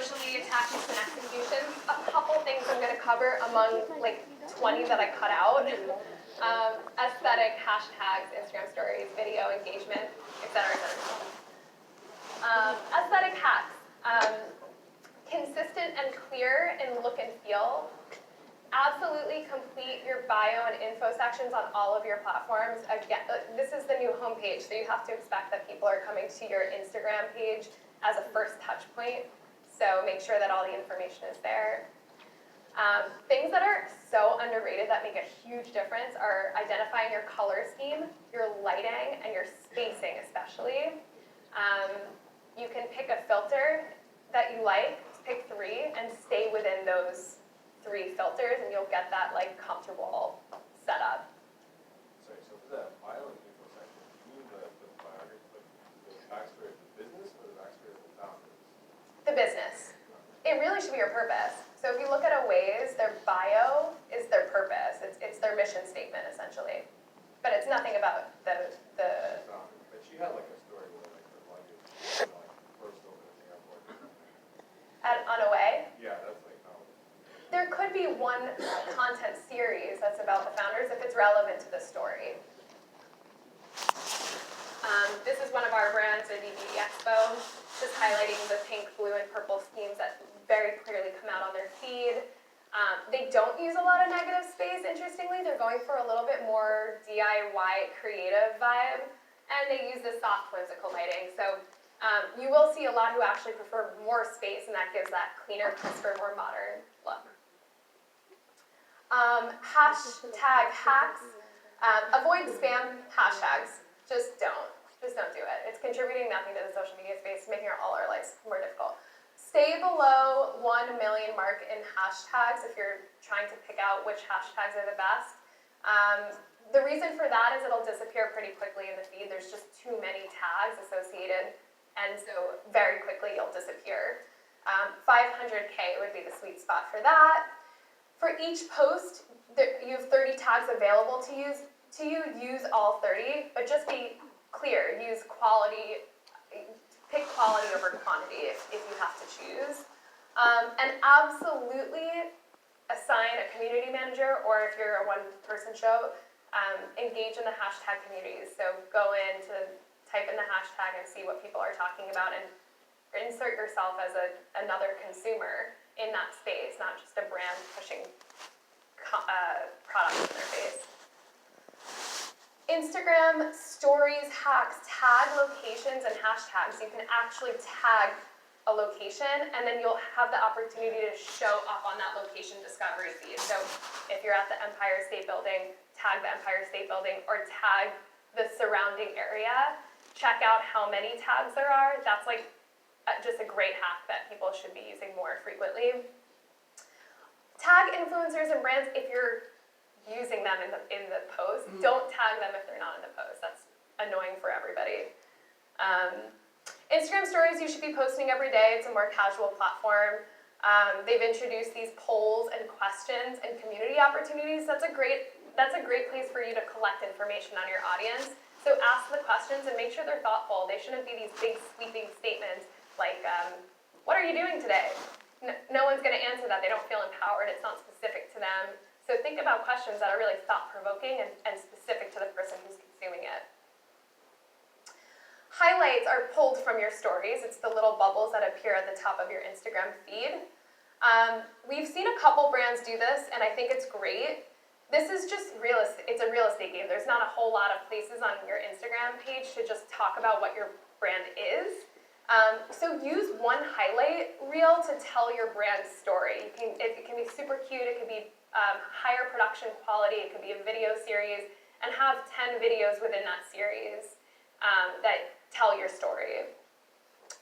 socially tactics and executions. A couple things I'm going to cover among like 20 that I cut out. Aesthetic, hashtags, Instagram stories, video engagement, etc. Aesthetic hacks. Consistent and clear in look and feel. Absolutely complete your bio and info sections on all of your platforms. Again, this is the new homepage, so you have to expect that people are coming to your Instagram page as a first touch point. So make sure that all the information is there. Things that are so underrated that make a huge difference are identifying your color scheme, your lighting, and your spacing especially. You can pick a filter that you like, pick 3, and stay within those 3 filters, and you'll get that like comfortable setup. Sorry, so for that bio and info section, do you mean the biography, like the backstory of the business or the backstory of the founders? The business. It really should be your purpose. So if you look at a Waze, their bio is their purpose. It's their mission statement essentially, but it's nothing about the. But she had like a story where like her luggage, like first open at the airport. On a way. Yeah, that's like how. There could be one content series that's about the founders if it's relevant to the story. This is one of our brands at EBD Expo, just highlighting the pink, blue, and purple schemes that very clearly come out on their feed. They don't use a lot of negative space, interestingly. They're going for a little bit more DIY creative vibe, and they use the soft whimsical lighting. So you will see a lot who actually prefer more space, and that gives that cleaner, crisper, more modern look. Hashtag hacks. Avoid spam hashtags. Just don't do it. It's contributing nothing to the social media space, making all our lives more difficult. Stay below 1 million mark in hashtags if you're trying to pick out which hashtags are the best. The reason for that is it'll disappear pretty quickly in the feed. There's just too many tags associated, and so very quickly you'll disappear. 500K would be the sweet spot for that. For each post, you have 30 tags available to you. Use all 30, but just be clear. Use quality. Pick quality over quantity if you have to choose. And absolutely assign a community manager, or if you're a one-person show, engage in the hashtag communities. So go in to type in the hashtag and see what people are talking about, and insert yourself as another consumer in that space, not just a brand pushing products in their face. Instagram stories, hacks, tag locations and hashtags. You can actually tag a location, and then you'll have the opportunity to show up on that location discovery feed. So if you're at the Empire State Building, tag the Empire State Building, or tag the surrounding area. Check out how many tags there are. That's like just a great hack that people should be using more frequently. Tag influencers and brands if you're using them in the post. Don't tag them if they're not in the post. That's annoying for everybody. Instagram stories you should be posting every day. It's a more casual platform. They've introduced these polls and questions and community opportunities. That's a great place for you to collect information on your audience. So ask the questions and make sure they're thoughtful. They shouldn't be these big sweeping statements like, what are you doing today? No one's going to answer that. They don't feel empowered. It's not specific to them. So think about questions that are really thought-provoking and specific to the person who's consuming it. Highlights are pulled from your stories. It's the little bubbles that appear at the top of your Instagram feed. We've seen a couple brands do this, and I think it's great. This is just it's a real estate game. There's not a whole lot of places on your Instagram page to just talk about what your brand is. So use one highlight reel to tell your brand story. It can be super cute. It could be higher production quality. It could be a video series, and have 10 videos within that series that tell your story.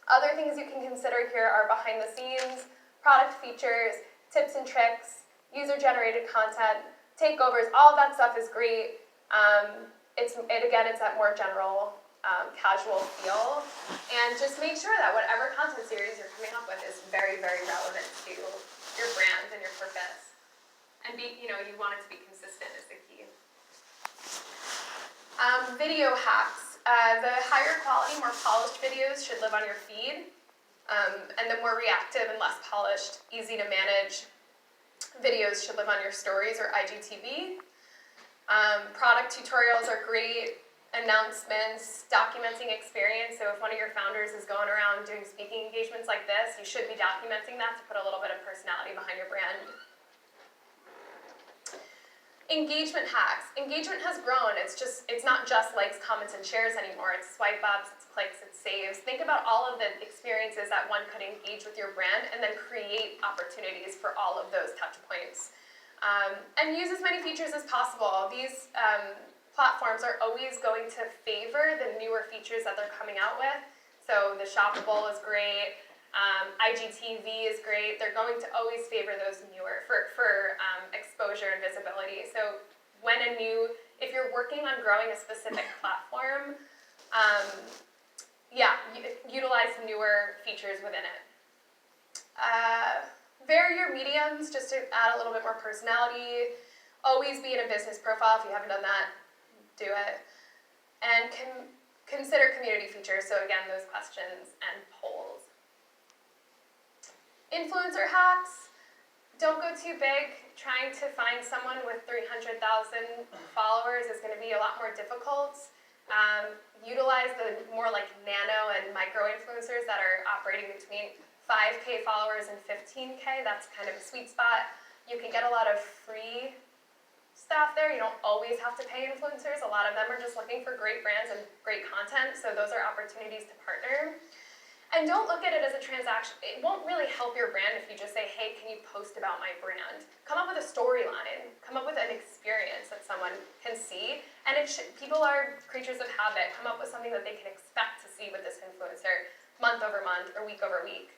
Other things you can consider here are behind the scenes, product features, tips and tricks, user-generated content, takeovers. All of that stuff is great. It's that more general, casual feel. And just make sure that whatever content series you're coming up with is very, very relevant to your brand and your purpose. And you want it to be consistent is the key. Video hacks. The higher quality, more polished videos should live on your feed. And the more reactive and less polished, easy to manage videos should live on your stories or IGTV. Product tutorials are great. Announcements, documenting experience. So if one of your founders is going around doing speaking engagements like this, you should be documenting that to put a little bit of personality behind your brand. Engagement hacks. Engagement has grown. It's not just likes, comments, and shares anymore. It's swipe ups, it's clicks, it's saves. Think about all of the experiences that one could engage with your brand and then create opportunities for all of those touch points. And use as many features as possible. These platforms are always going to favor the newer features that they're coming out with. So the shoppable is great. IGTV is great. They're going to always favor those newer for exposure and visibility. So if you're working on growing a specific platform, utilize newer features within it. Vary your mediums just to add a little bit more personality. Always be in a business profile. If you haven't done that, do it. And consider community features. So again, those questions and polls. Influencer hacks. Don't go too big. Trying to find someone with 300,000 followers is going to be a lot more difficult. Utilize the more like nano and micro influencers that are operating between 5K followers and 15K. That's kind of a sweet spot. You can get a lot of free stuff there. You don't always have to pay influencers. A lot of them are just looking for great brands and great content. So those are opportunities to partner. And don't look at it as a transaction. It won't really help your brand if you just say, hey, can you post about my brand? Come up with a storyline. Come up with an experience that someone can see. And people are creatures of habit. Come up with something that they can expect to see with this influencer month over month or week over week.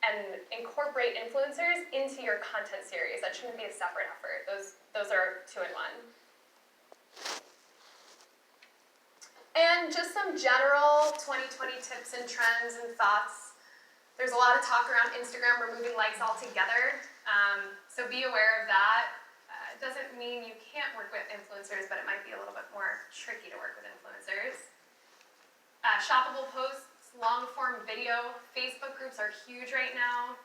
And incorporate influencers into your content series. That shouldn't be a separate effort. Those are two in one. And just some general 2020 tips and trends and thoughts. There's a lot of talk around Instagram removing likes altogether, so be aware of that. It doesn't mean you can't work with influencers, but it might be a little bit more tricky to work with influencers. Shoppable posts, long-form video. Facebook groups are huge right now.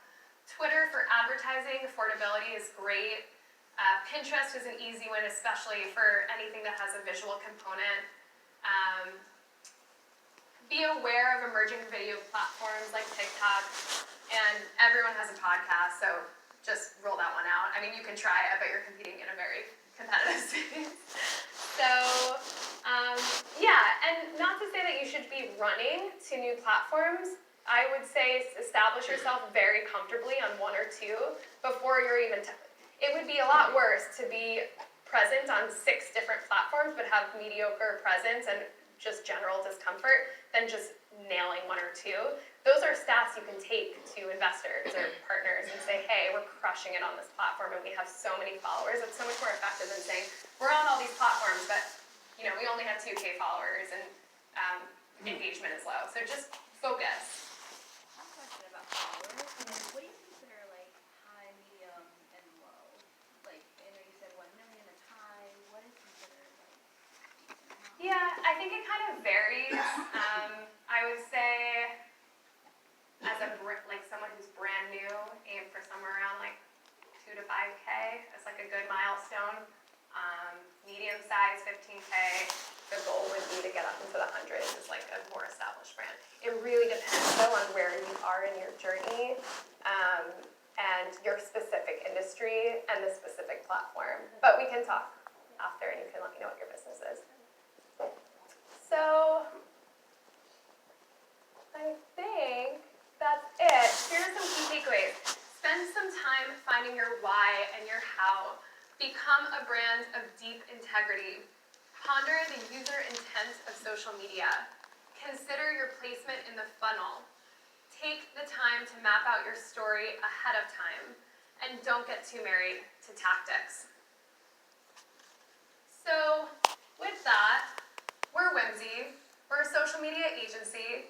Twitter for advertising, affordability is great. Pinterest is an easy win, especially for anything that has a visual component. Be aware of emerging video platforms like TikTok, and everyone has a podcast, so just roll that one out. I mean, you can try it, but you're competing in a very competitive space. So, and not to say that you should be running to new platforms. I would say establish yourself very comfortably on one or two before you're even it would be a lot worse to be present on 6 different platforms but have mediocre presence and just general discomfort than just nailing 1 or 2. Those are stats you can take to investors or partners and say, hey, we're crushing it on this platform and we have so many followers. It's so much more effective than saying, we're on all these platforms, but we only have 2K followers and engagement is low. So just focus. I have a question about followers. What do you consider like high, medium, and low? Like, I know you said 1 million is high. What is considered like decent amount? Yeah, I think it kind of varies. I would say, as someone who's brand new, aim for somewhere around like 2 to 5K as like a good milestone. Medium size, 15K. The goal would be to get up into the hundreds as like a more established brand. It really depends though on where you are in your journey, and your specific industry and the specific platform. But we can talk after, and you can let me know what your business is. So, I think that's it. Here are some key takeaways. Spend some time finding your why and your how. Become a brand of deep integrity. Ponder the user intent of social media. Consider your placement in the funnel. Take the time to map out your story ahead of time. And don't get too married to tactics. So, with that, we're Whimsy. We're a social media agency.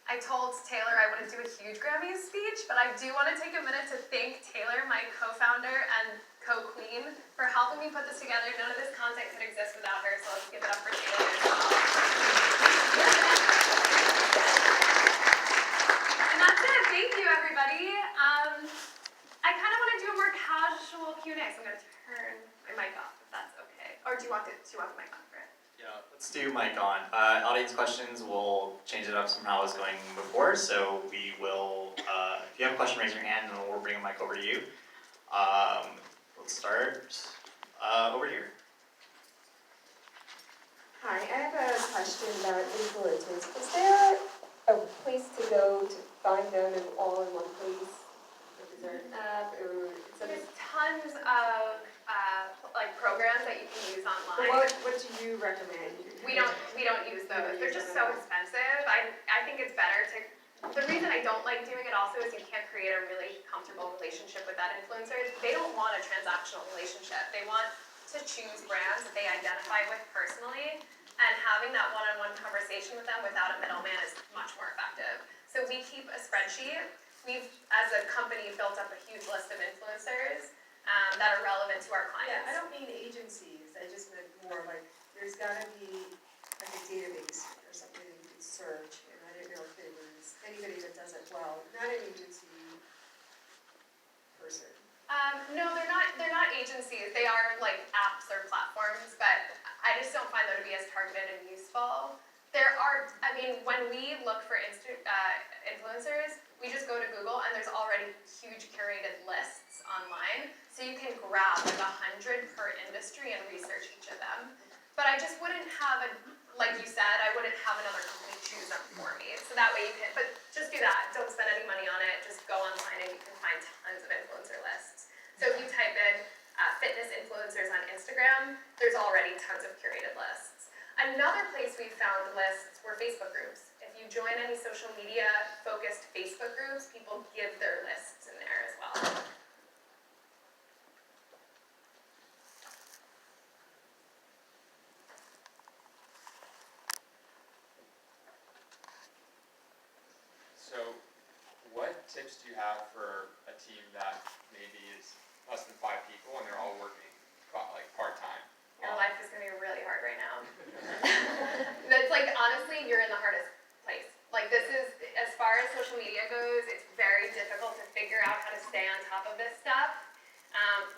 I told Taylor I wouldn't do a huge Grammys speech, but I do want to take a minute to thank Taylor, my co-founder and co-queen, for helping me put this together. None of this content could exist without her, so let's give it up for Taylor. And Okay, so I'm gonna turn my mic off if that's okay. Or do you want the mic on, Brent? Yeah, let's do mic on. Audience questions, we'll change it up somehow as going before. So we will, if you have a question, raise your hand and we'll bring a mic over to you. Let's start over here. Hi, I have a question about influencers. Is there a place to go to find them all in one place? Like, is there an app or So something? there's tons of like programs that you can use online. What do you recommend? We don't use those. They're just so expensive. I think it's better to. The reason I don't like doing it also is you can't create a really comfortable relationship with that influencer. They don't want a transactional relationship. They want to choose brands that they identify with personally, and having that one-on-one conversation with them without a middleman is much more effective. So we keep a spreadsheet. We've, as a company, built up a huge list of influencers that are relevant to our clients. Yeah, I don't mean agencies. I just meant more like there's gotta be like a database or something that you can search. And I didn't know if there was anybody that does it well. Not an agency person. No, they're not agencies. They are like apps or platforms, but I just don't find them to be as targeted and useful. There are, I mean, when we look for influencers, we just go to Google and there's already huge curated lists online. So you can grab like 100 per industry and research each of them. But I just wouldn't have like you said, I wouldn't have another company choose them for me. So that way you can, but just do that. Don't spend any money on it. Just go online and you can find tons of influencer lists. So if you type in fitness influencers on Instagram, there's already tons of curated lists. Another place we found lists were Facebook groups. If you join any social media focused Facebook groups, people give their lists in there as well. So, what tips do you have for a team that maybe is less than 5 people and they're all working like part-time? Your life is going to be really hard right now. That's like, honestly, you're in the hardest place. Like this is, as far as social media goes, it's very difficult to figure out how to stay on top of this stuff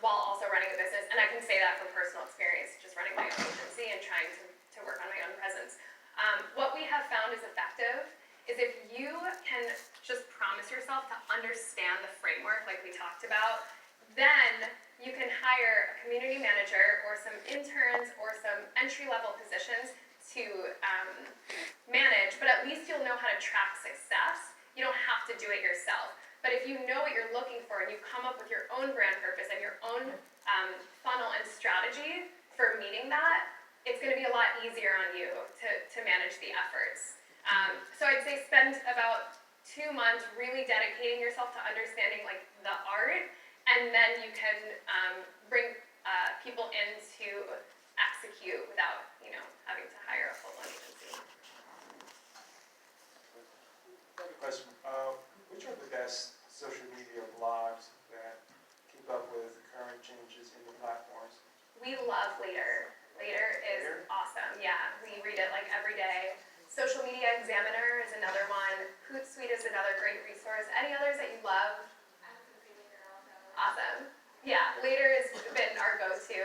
while also running a business. And I can say that from personal experience, just running my own agency and trying to work on my own presence. What we have found is effective is if you can just promise yourself to understand the framework like we talked about, then you can hire a community manager or some interns or some entry-level positions to manage, but at least you'll know how to track success. You don't have to do it yourself. But if you know what you're looking for and you come up with your own brand purpose and your own funnel and strategy for meeting that, it's going to be a lot easier on you to manage the efforts. So I'd say spend about 2 months really dedicating yourself to understanding like the art, and then you can bring people in to execute without, having to hire a full-blown agency. I have a question. Which are the best social media blogs that keep up with current changes in the platforms? We love Later. Later is awesome. Yeah, we read it like every day. Social Media Examiner is another one. Hootsuite is another great resource. Any others that you love? Awesome. Yeah, Later has been our go-to.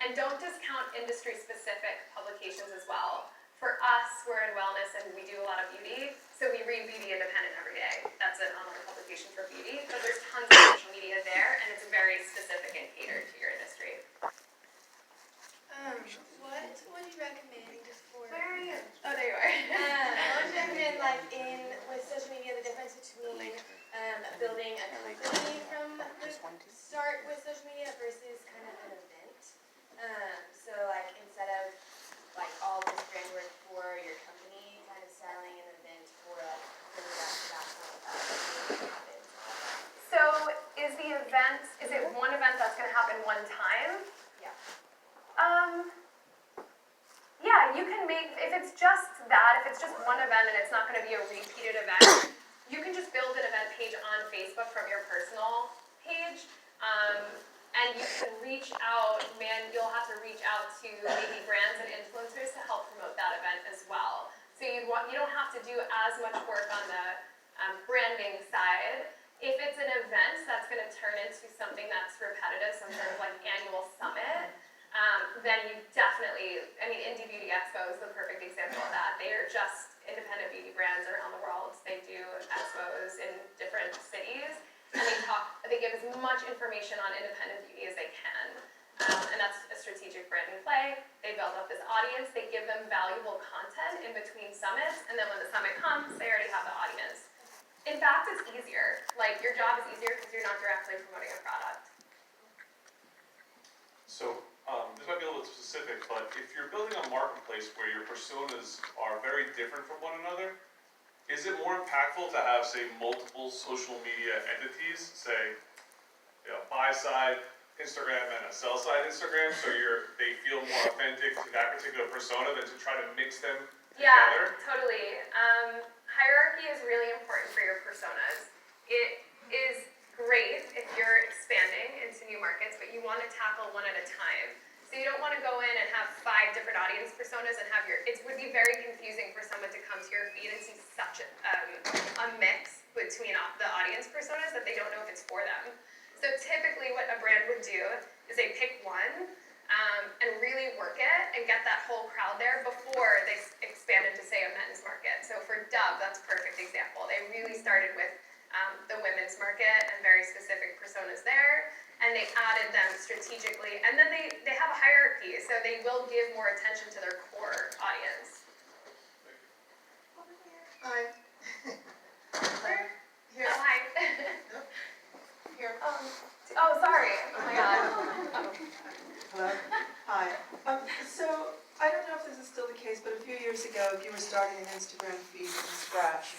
And don't discount industry-specific publications as well. For us, we're in wellness and we do a lot of beauty, so we read Beauty Independent every day. That's an online publication for beauty, but there's tons of social media there, and it's very specific and catered to your industry. What would you recommend for? Where are you? Oh, there you are. What would you recommend, like, with social media, the difference between building a company from the start with social media versus kind of an event? So, like, instead of, like, all this brand work for your company, kind of selling an event for, like, the happens. So, is it one event that's going to happen one time? Yeah. Yeah, you can if it's just that, if it's just one event and it's not going to be a repeated event, you can just build an event page on Facebook from your personal page, and you can reach out, you'll have to reach out to maybe brands and influencers to help promote that event as well. So you don't have to do as much work on the branding side. If it's an event that's going to turn into something that's repetitive, they give as much information on independent beauty as they can. And that's a strategic branding play. They build up this audience, they give them valuable content in between summits, and then when the summit comes, they already have the audience. In fact, it's easier. Like, your job is easier because you're not directly promoting a product. So, this might be a little bit specific, but if you're building a marketplace where your personas are very different from one another, is it more impactful to have, say, multiple social media entities, say, buy side Instagram and a sell side Instagram, so they feel more authentic to that particular persona than to try to mix them Yeah, together? totally. Hierarchy is really important for your personas. It is great if you're expanding into new markets, but you want to tackle one at a time. So you don't want to go in and have 5 different audience personas and have it would be very confusing for someone to come to your feed and see such a mix between the audience personas that they don't know if it's for them. So typically what a brand would do is they pick one and really work it and get that whole crowd there before they expand into, say, a men's market. So for Dove, that's a perfect example. They really started with the women's market and very specific personas there, and they added them strategically. And then they have a hierarchy, so they will give more attention to their core audience. Hi. Where? Here. Oh, hi. Here. Oh, sorry. Oh my God. Oh. Hello? Hi. So, I don't know if this is still the case, but a few years ago, if you were starting an Instagram feed from scratch,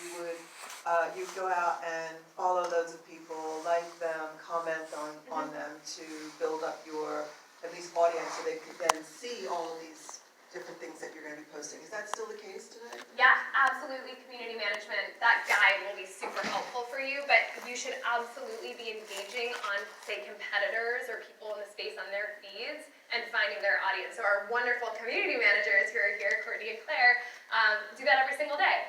you'd go out and follow loads of people, like them, comment on them to build up your, at least audience, so they could then see all of these different things that you're going to be posting. Is that still the case today? Yeah, absolutely. Community management, that guide will be super helpful for you, but you should absolutely be engaging on, say, competitors or people in the space on their feeds and finding their audience. So our wonderful community managers who are here, Courtney and Claire, do that every single day.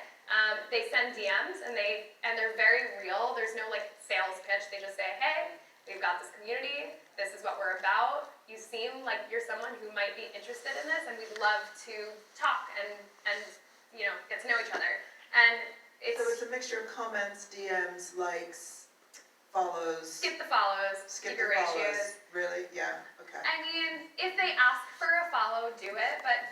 They send DMs and they're very real. There's no like sales pitch. They just say, hey, we've got this community. This is what we're about. You seem like you're someone who might be interested in this, and we'd love to talk and get to know each other. And So it's a mixture of comments, DMs, likes, follows. skip the follows, Skip keep your the follows. ratios. Really? Yeah, okay. I mean, if they ask for a follow, do it, but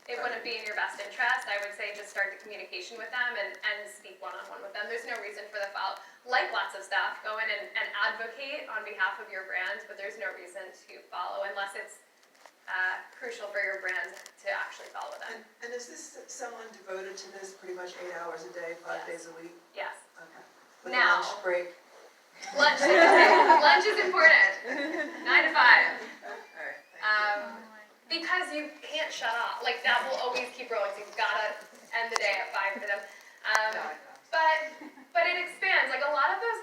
it wouldn't be in your best interest. I would say just start the communication with them and speak one-on-one with them. There's no reason for the follow. Like lots of stuff, go in and advocate on behalf of your brand, but there's no reason to follow unless it's crucial for your brand to actually follow them. And is this someone devoted to this pretty much 8 hours a day, 5 days a week? Yes. Okay. With Now- a lunch break? Lunch is important. 9 to 5. All right, thank you. Because you can't shut off. Like, that will always keep rolling, so you've gotta end the day at 5 for them. But it expands. Like, a lot of those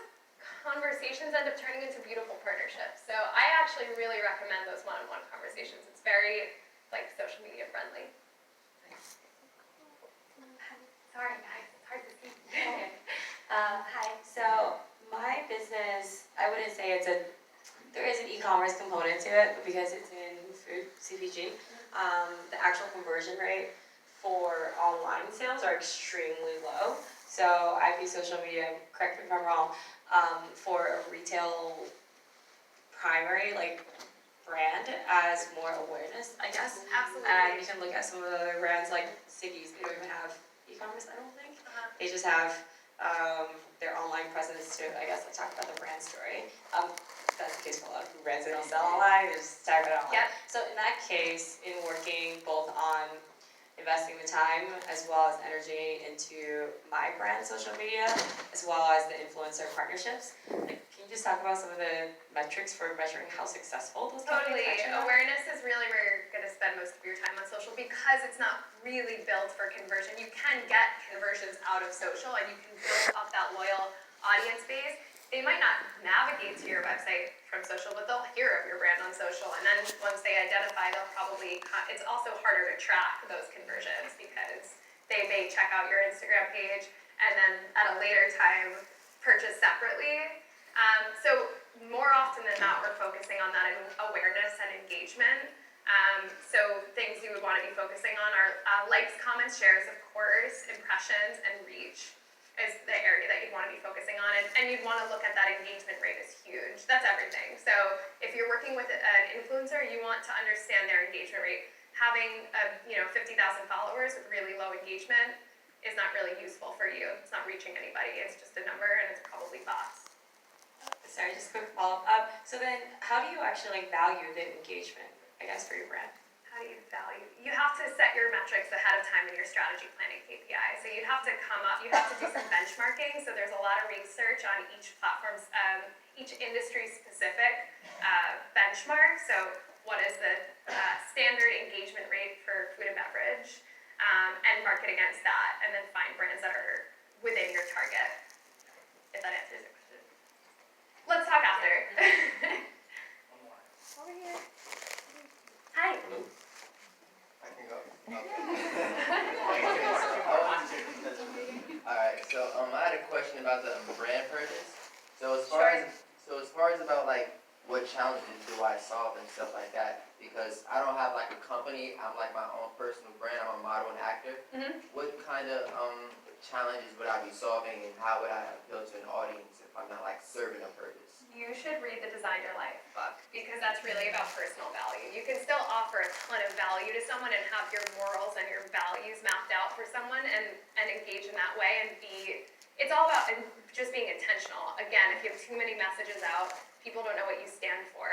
conversations end up turning into beautiful partnerships. So I actually really recommend those one-on-one conversations. It's very, like, social media friendly. Sorry, guys, it's hard to see. Hi, so my business, I wouldn't say there is an e-commerce component to it, but because it's in food, CPG, the actual conversion rate for online sales are extremely low. So I view social media, correct me if I'm wrong, for a retail primary brand as more awareness, I guess. Absolutely. And you can look at some of the other brands like Siggy's, they don't even have e-commerce, I don't think. They just have their online presence to, I guess, talk about the brand story. That's the case for a lot of brands that don't sell online, they just talk about it online. Yep. So in that case, in working both on investing the time as well as energy into my brand social media, as well as the influencer partnerships, can you just talk about some of the metrics for measuring how successful those Totally. campaigns actually are? Awareness is really where you're going to spend most of your time on social because it's not really built for conversion. You can get conversions out of social and you can build up that loyal audience base. They might not navigate to your website from social, but they'll hear of your brand on social. And then once they identify, they'll probably, it's also harder to track those conversions because they may check out your Instagram page and then at a later time purchase separately. So more often than not, we're focusing on that awareness and engagement. So things you would want to be focusing on are likes, comments, shares, of course, impressions, and reach is the area that you want to to be focusing on, and you'd want to look at that engagement rate is huge. That's everything. So if you're working with an influencer, you want to understand their engagement rate. Having 50,000 followers with really low engagement is not really useful for you. It's not reaching anybody. It's just a number, and it's probably bots. Sorry, just quick follow-up. So then, how do you actually value the engagement, I guess, for your brand? How do you value? You have to set your metrics ahead of time in your strategy planning KPI. So you'd have to you have to do some benchmarking. So there's a lot of research on each platform's, each industry-specific benchmark. So what is the standard engagement rate for food and beverage, and market against that, and then find brands that are within your target, if that answers your question. Let's talk after. Over here. Hi. Hello? I can go. Alright, so I had a question about the brand purchase. So as far as about like what challenges do I solve and stuff like that, because I don't have like a company, I'm like my own personal brand, I'm a model and actor. What kind of challenges would I be solving, and how would I appeal to an audience if I'm not like serving a purpose? You should read the Design Your Life book, because that's really about personal value. You can still offer a ton of value to someone and have your morals and your values mapped out for someone and engage in that way and it's all about just being intentional. Again, if you have too many messages out, people don't know what you stand for.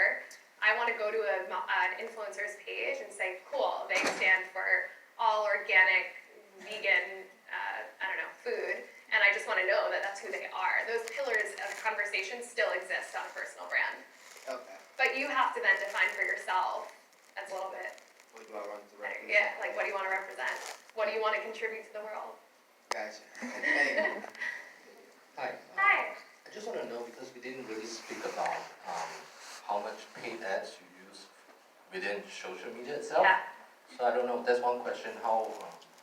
I want to go to an influencer's page and say, cool, they stand for all organic, vegan, food, and I just want to know that that's who they are. Those pillars of conversation still exist on a personal brand. Okay. But you have to then define for yourself, that's a little bit, What do I want to represent? yeah, like what do you want to represent? What do you want to contribute to the world? Gotcha. Thank you. Hi. Hi. I just want to know, because we didn't really speak about how much paid ads you use within social media itself. Yeah. So I don't know, that's one question, how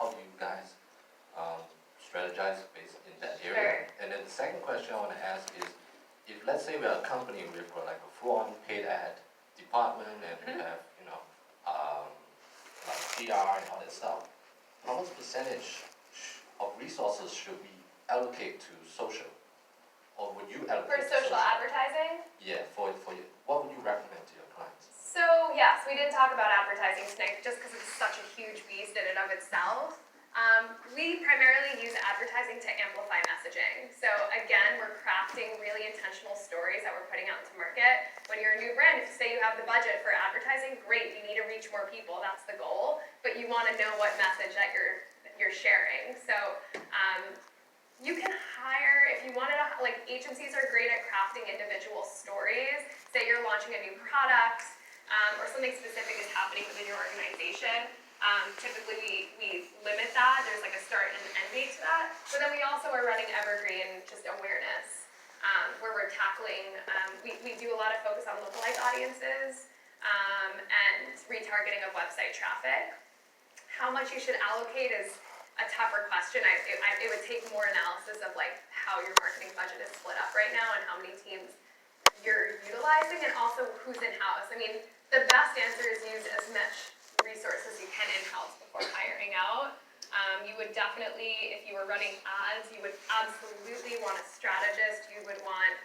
do you guys strategize based in that area? Sure. And then the second question I want to ask is, if let's say we're a company with like a full-on paid ad department and we have, like PR and all that stuff, how much percentage of resources should we allocate to social? Or would you allocate For to social advertising? Yeah, for you, what would you recommend to your clients? So yes, we did talk about advertising tonight just because it's such a huge beast in and of itself. We primarily use advertising to amplify messaging. So again, we're crafting really intentional stories that we're putting out into market. When you're a new brand, if you say you have the budget for advertising, great, you need to reach more people, that's the goal. But you want to know what message that you're sharing. So you can hire, if you wanted to, like agencies are great at crafting individual stories. Say you're launching a new product, or something specific is happening within your organization. Typically we limit that, there's like a start and end date to that. But then we also are running evergreen just awareness, where we're tackling, we do a lot of focus on lookalike audiences, and retargeting of website traffic. How much you should allocate is a tougher question. It would take more analysis of like how your marketing budget is split up right now and how many teams you're utilizing, and also who's in-house. I mean, the best answer is use as much resources you can in-house before hiring out. You would definitely, if you were running ads, you would absolutely want a strategist. You would want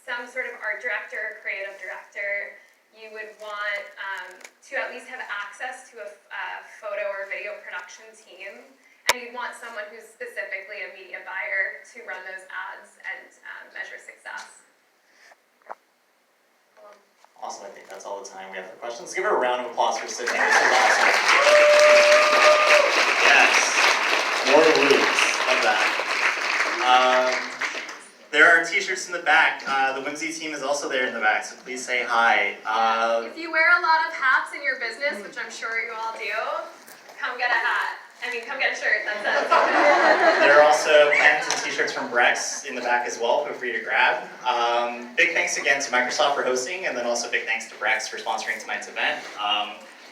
some sort of art director, creative director. You would want to at least have access to a photo or video production team. And you'd want someone who's specifically a media buyer to run those ads and measure success. Awesome, I think that's all the time we have for questions. Give her a round of applause for Sydney. This is awesome. Yes, more roots, love that. There are t-shirts in the back. The Whimsy team is also there in the back, so please say hi. If you wear a lot of hats in your business, which I'm sure you all do, come get a hat. Come get a shirt, that's it. There are also pens and t-shirts from Brex in the back as well, feel free to grab. Big thanks again to Microsoft for hosting, and then also big thanks to Brex for sponsoring tonight's event.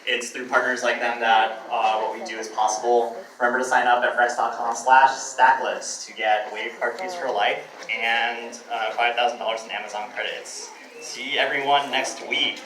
It's through partners like them that what we do is possible. Remember to sign up at brex.com/stacklist to get waived card fees for life and $5,000 in Amazon credits. See everyone next week.